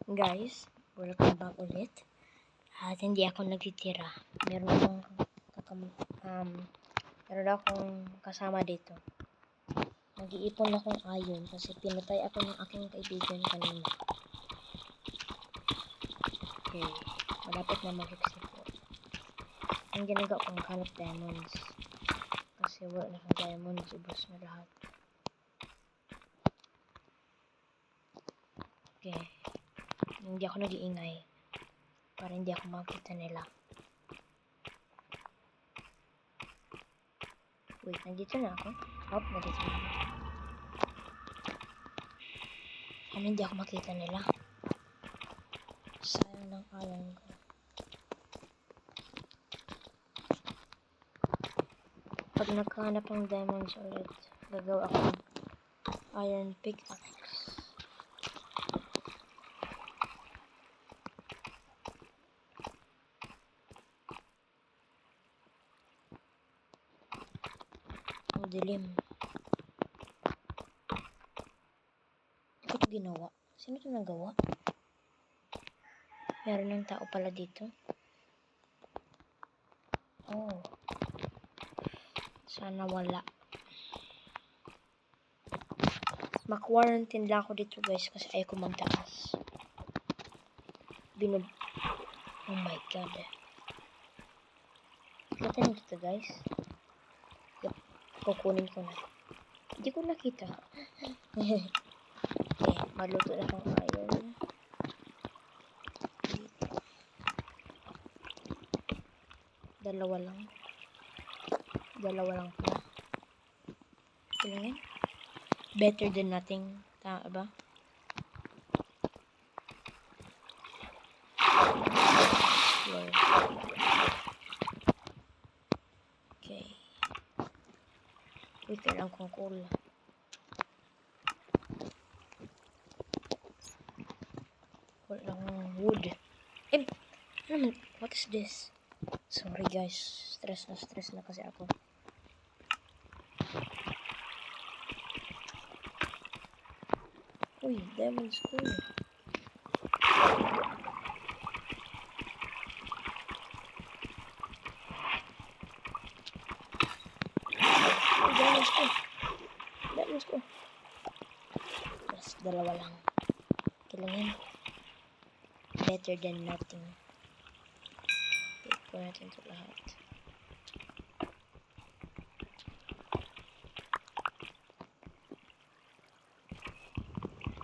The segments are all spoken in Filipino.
Guys, welcome back ulit. At hindi ako nagtitira. Meron akong kasama dito. Nag-iipon akong ayon kasi pinatay ako ng aking kaibigan kanina. Okay, malapit na mag-64. Ang ginagawa ko maghanap diamonds. Kasi wala na akong diamonds, ubos na lahat. Okay. Hindi ako nag-iingay para hindi ako makita nila. Wait, nandito na ako. Nandito na ako. Sana hindi ako makita nila. Sayang ng alam ko. Pag nakahanap ng diamonds ulit, gagawa ako ng iron pickaxe. Ang dilim. Ito ko ginawa. Sino ito nagawa? Meron ng tao pala dito. Oh. Sana wala. Ma-quarantine lang ako dito guys kasi ayoko magtaas. Oh my god. Kita nyo dito guys. Yep. Kukunin ko na. Hindi ko nakita. Okay. Maluto na akong iron. Dalawa lang pala. Kailangan. Better than nothing. Tama ba? Floor. Okay. Wait, kailangan kong coal. Wala akong wood. Eh, ano man? What is this? Sorry guys. Stress na kasi ako. Uy, diamonds ko. Diamonds ko. Mas dalawa lang. Kailangan. Better than nothing. Take po natin ito lahat.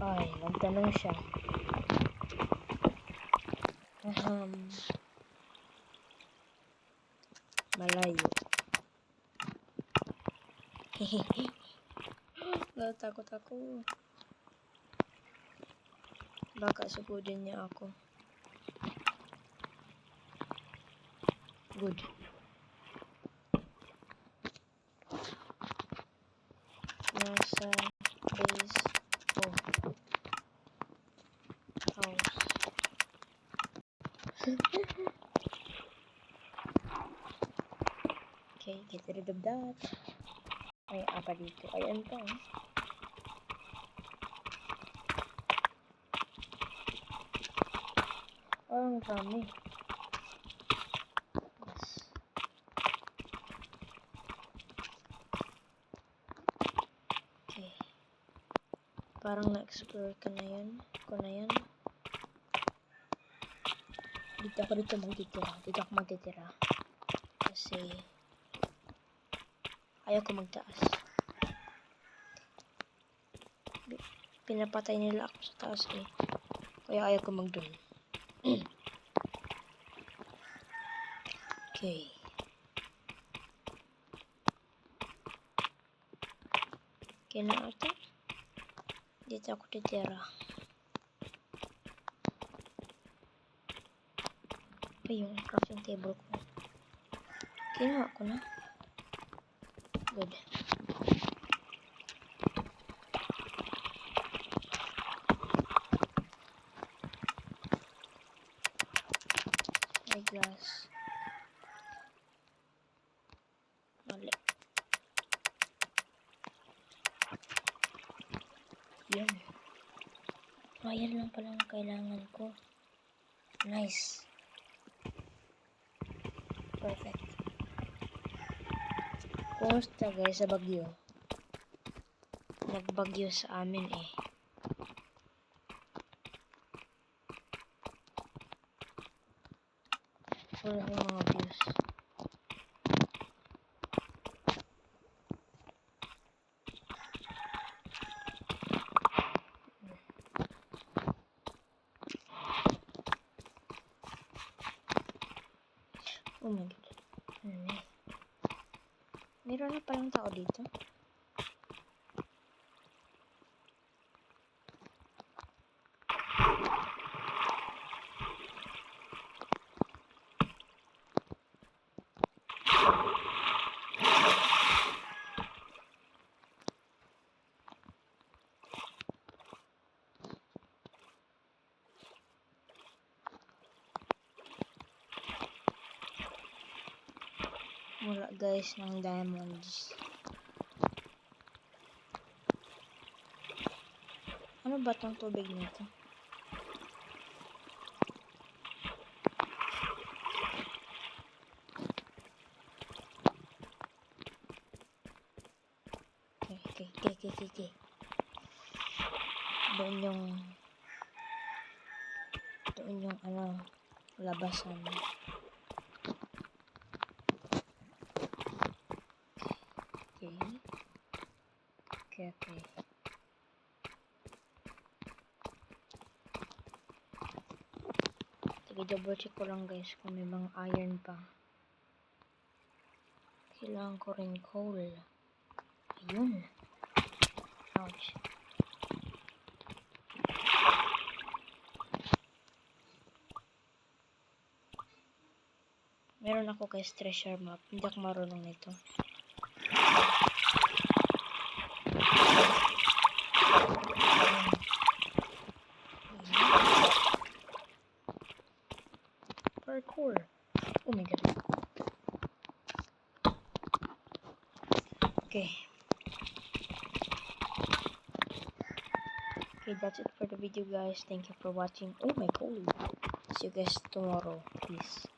Ay, nagtanong siya. Malayo. Hehehe. Natakot ako. Baka sugudin niya ako. Good. Nasa base ko. House. Okay, get rid of that. Ay, apa dito? Ayan pa. Ang dami. Yes. Okay. Parang na-explore ko na yan. Dito ako magtitira. Kasi ayaw ko magtaas. Pinapatay nila ako sa taas eh. Kaya ayaw ko magdun. Okay. Okay na ata. Dito ako titira. Ay, yung crafting table ko. Kinuha ko na. Good. My glass. Mali. Yan. Ayan lang pala ang kailangan ko. Nice. Perfect. Kumusta guys sa Bagyo? Nagbagyo sa amin eh. Wala akong mga views. Oh my god. Ano eh? Meron na palang tao dito. Wala guys ng diamonds. Ano ba tong tubig nito? Okay. Doon yung ano, labasan. Okay. Sige, double check ko lang guys kung may mga iron pa. Kailangan ko rin coal. Ayun. Ouch. Meron ako guys treasure map. Hindi ako marunong nito. Parkour. Oh my god. Okay, that's it for the video guys. Thank you for watching. Oh my god. See you guys tomorrow. Peace.